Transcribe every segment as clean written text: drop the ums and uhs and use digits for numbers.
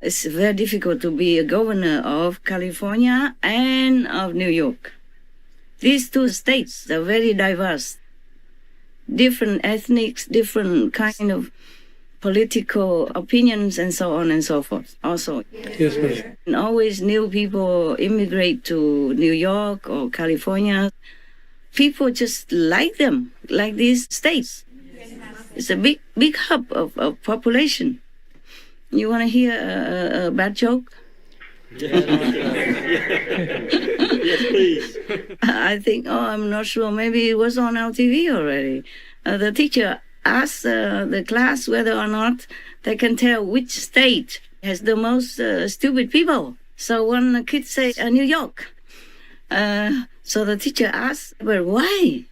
It's very difficult to be a governor of California and of New York. These two states are very diverse, different ethnics, different kind of political opinions, and so on and so forth. Also, Yes, ma'am. and always new people immigrate to New York or California. People just like them, like these states. It's a big hub of population. You want to hear a bad joke? Yes, please. I think, I'm not sure. Maybe it was on our TV already. The teacher asked the class whether or not they can tell which state has the most stupid people. So one kid said, New York. So the teacher asked, well, why?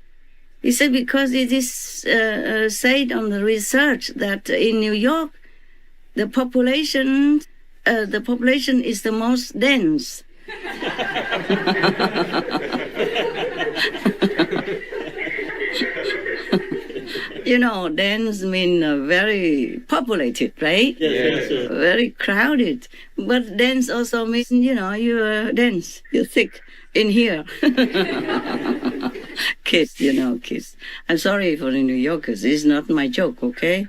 He said, because it is said on the research that in New York, the population is the most dense. You know, dense mean very populated, right? Yes. Very crowded. But dense also means, you're dense, you're thick in here. Kids, kids. I'm sorry for the New Yorkers. It's not my joke, okay?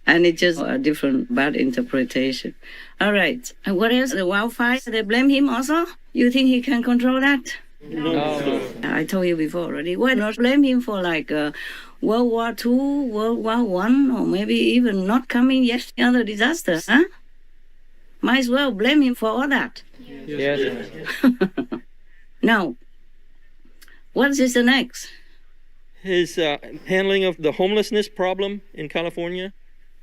And it's just a different bad interpretation. All right. And what else? The wildfire, they blame him also? You think he can control that? No. I told you before already. Why not blame him for World War II, World War I, or maybe even not coming yet other disasters, huh? Might as well blame him for all that. Yes. Now, what is the next? His handling of the homelessness problem in California.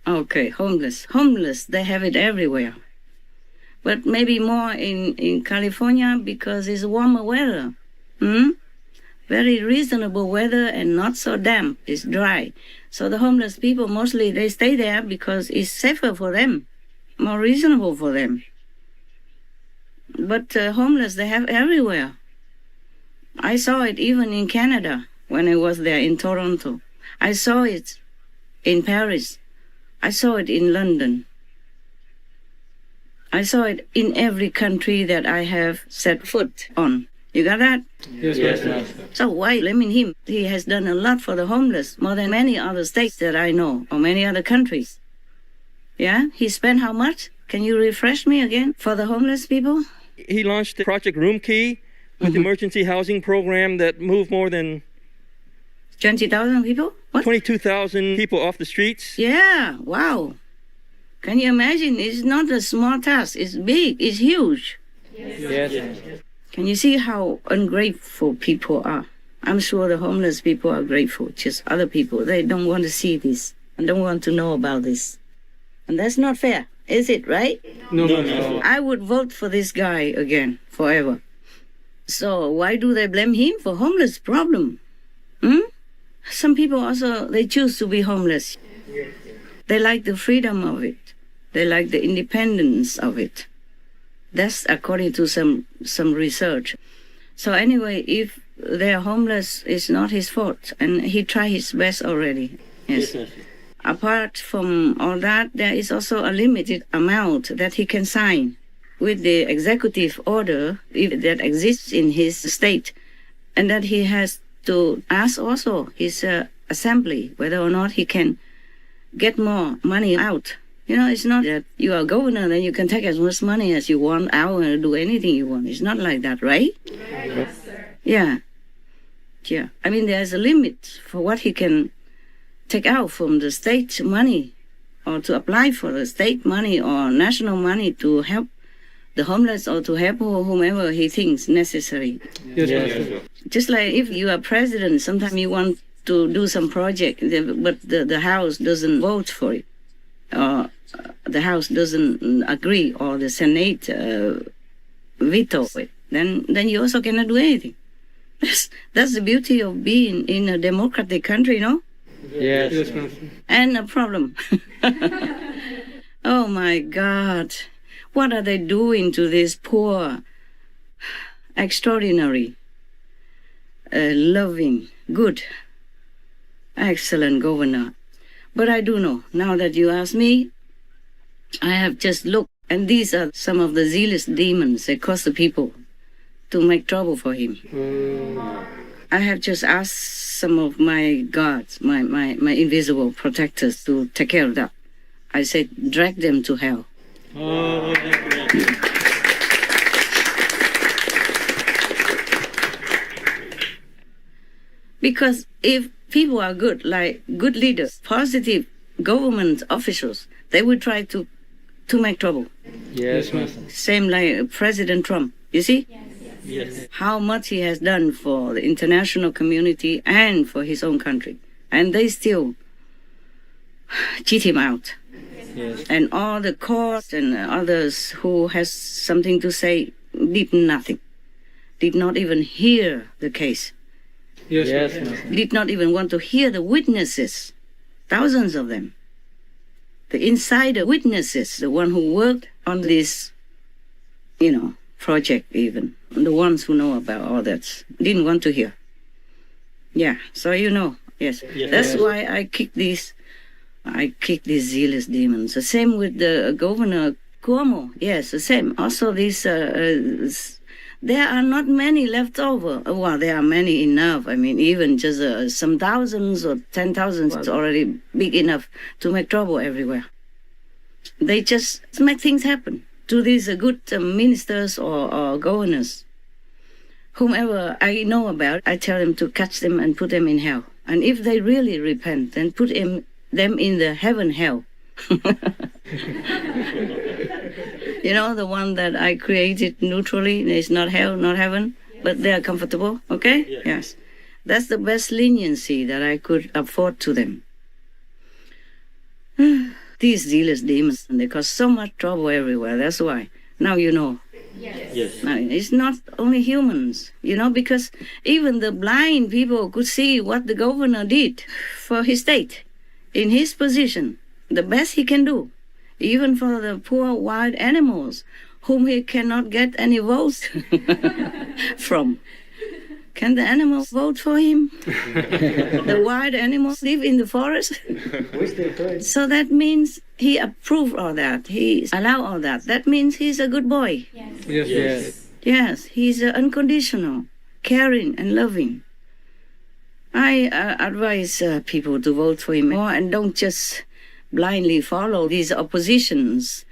Okay, homeless, they have it everywhere. But maybe more in California because it's warmer weather. Very reasonable weather and not so damp. It's dry. So the homeless people, mostly they stay there because it's safer for them, more reasonable for them. But homeless, they have everywhere. I saw it even in Canada when I was there in Toronto. I saw it in Paris. I saw it in London. I saw it in every country that I have set foot on. You got that? Yes. So why blaming him? He has done a lot for the homeless, more than many other states that I know, or many other countries. Yeah? He spent how much? Can you refresh me again? For the homeless people? He launched the Project Room Key with emergency housing program that moved more than 20,000 people? What? 22,000 people off the streets. Yeah, wow. Can you imagine? It's not a small task. It's big. It's huge. Yes. Can you see how ungrateful people are? I'm sure the homeless people are grateful. Just other people, they don't want to see this and don't want to know about this. And that's not fair, is it, right? No. I would vote for this guy again, forever. So why do they blame him for homeless problem? Some people also, they choose to be homeless. They like the freedom of it. They like the independence of it. That's according to some research. So anyway, if they're homeless, it's not his fault. And he tried his best already. Yes. Apart from all that, there is also a limited amount that he can sign with the executive order if that exists in his state. And that he has to ask also his assembly whether or not he can get more money out. It's not that you are governor, then you can take as much money as you want out and do anything you want. It's not like that, right? Yes, sir. Yeah. I mean, there's a limit for what he can take out from the state money or to apply for the state money or national money to help the homeless or to help whomever he thinks necessary. Yes. Just like if you are president, sometimes you want to do some project, but the House doesn't vote for it. Or the House doesn't agree, or the Senate veto it, then you also cannot do anything. That's the beauty of being in a democratic country, no? Yes. And a problem. Oh my God. What are they doing to this poor, extraordinary, loving, good, excellent governor? But I do know, now that you ask me, I have just looked, and these are some of the zealous demons that cause the people to make trouble for him. I have just asked some of my gods, my invisible protectors, to take care of that. I said, drag them to hell. Oh, thank you. Because if people are good, like good leaders, positive government officials, they will try to make trouble. Yes, Master. Same like President Trump. You see? Yes. How much he has done for the international community and for his own country. And they still cheat him out. Yes. And all the courts and others who has something to say did nothing. Did not even hear the case. Yes, Master. Did not even want to hear the witnesses. Thousands of them. The insider witnesses, the one who worked on this, project even. The ones who know about all that didn't want to hear. Yeah, so yes. Yes. That's why I kick these zealous demons. The same with the governor Cuomo. Yes, the same. Also these, there are not many left over. Well, there are many enough. I mean, even just some thousands or 10,000 is already big enough to make trouble everywhere. They just make things happen to these good ministers or governors. Whomever I know about, I tell them to catch them and put them in hell. And if they really repent, then put them in the heaven hell. The one that I created neutrally. It's not hell, not heaven, but they are comfortable, okay? Yeah. Yes. That's the best leniency that I could afford to them. These zealous demons, they cause so much trouble everywhere. That's why. Now you know. Yes. Now, it's not only humans, because even the blind people could see what the governor did for his state. In his position, the best he can do. Even for the poor wild animals, whom he cannot get any votes from. Can the animals vote for him? The wild animals live in the forest. So that means he approved all that. He allowed all that. That means he's a good boy. Yes. Yes, he's unconditional, caring and loving. I advise people to vote for him more and don't just blindly follow these oppositions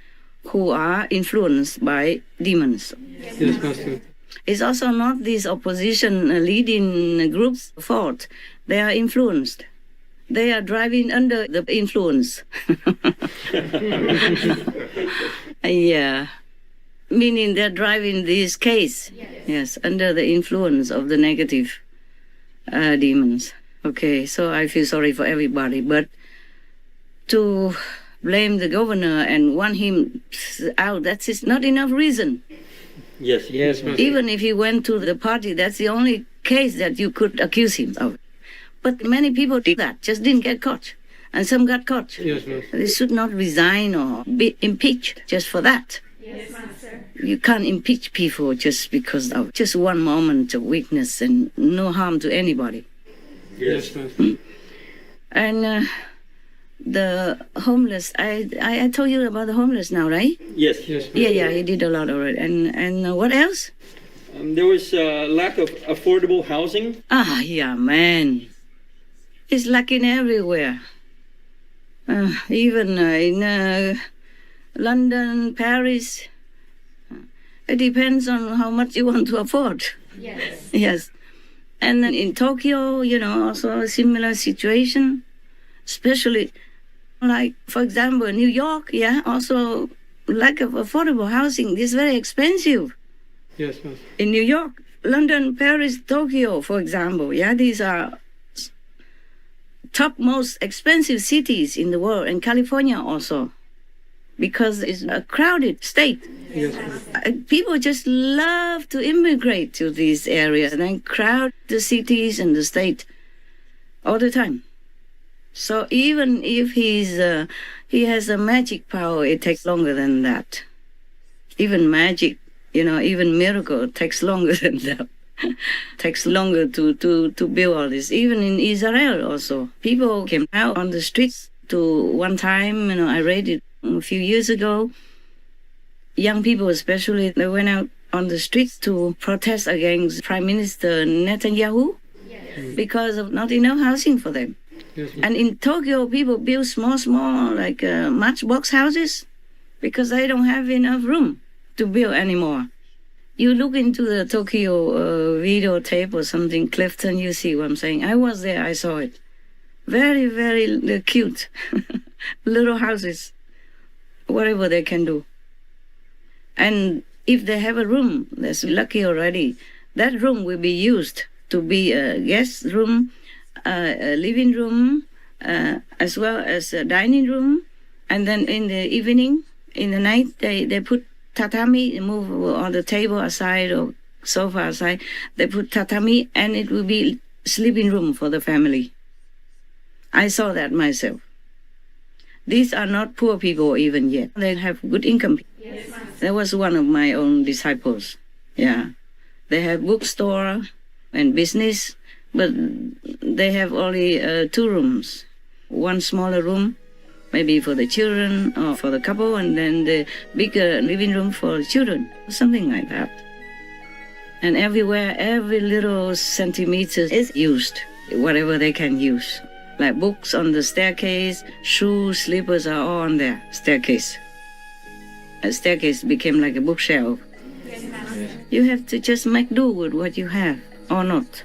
who are influenced by demons. Yes, Master. It's also not these opposition leading groups' fault. They are influenced. They are driving under the influence. Yeah. Meaning they're driving this case. Yes, under the influence of the negative demons. Okay, so I feel sorry for everybody, but to blame the governor and want him out, that's not enough reason. Yes. Yes, Master. Even if he went to the party, that's the only case that you could accuse him of. But many people did that, just didn't get caught. And some got caught. Yes, Master. They should not resign or be impeached just for that. Yes, Master. You can't impeach people just because of just one moment of weakness and no harm to anybody. Yes, Master. And the homeless, I told you about the homeless now, right? Yes. Yes, Master. Yeah, he did a lot already. And what else? There was lack of affordable housing. Yeah, man. It's lacking everywhere. Even in London, Paris. It depends on how much you want to afford. Yes. Yes. And then in Tokyo, also a similar situation. Especially, like, for example, New York, also lack of affordable housing is very expensive. Yes, Master. In New York, London, Paris, Tokyo, for example, these are top most expensive cities in the world, and California also, because it's a crowded state. Yes, Master. People just love to immigrate to these areas and then crowd the cities and the state all the time. So even if he has a magic power, it takes longer than that. Even magic, even miracle takes longer than that. Takes longer to build all this. Even in Israel also, people came out on the streets to one time, I read it, A few years ago, young people especially, they went out on the streets to protest against Prime Minister Netanyahu because of not enough housing for them. Yes, And in Tokyo, people build small, like matchbox houses because they don't have enough room to build anymore. You look into the Tokyo videotape or something, Clifton, you see what I'm saying. I was there, I saw it. Very, very cute little houses, whatever they can do. And if they have a room, that's lucky already. That room will be used to be a guest room, a living room, as well as a dining room. And then in the evening, in the night, they put tatami, move on the table aside or sofa aside. They put tatami, and it will be sleeping room for the family. I saw that myself. These are not poor people even yet. They have good income. Yes. That was one of my own disciples. Yeah. They have bookstore and business, but they have only 2 rooms. One smaller room, maybe for the children or for the couple, and then the bigger living room for the children, something like that. And everywhere, every little centimeter is used, whatever they can use. Like books on the staircase, shoes, slippers are all on their staircase. A staircase became like a bookshelf. You have to just make do with what you have or not.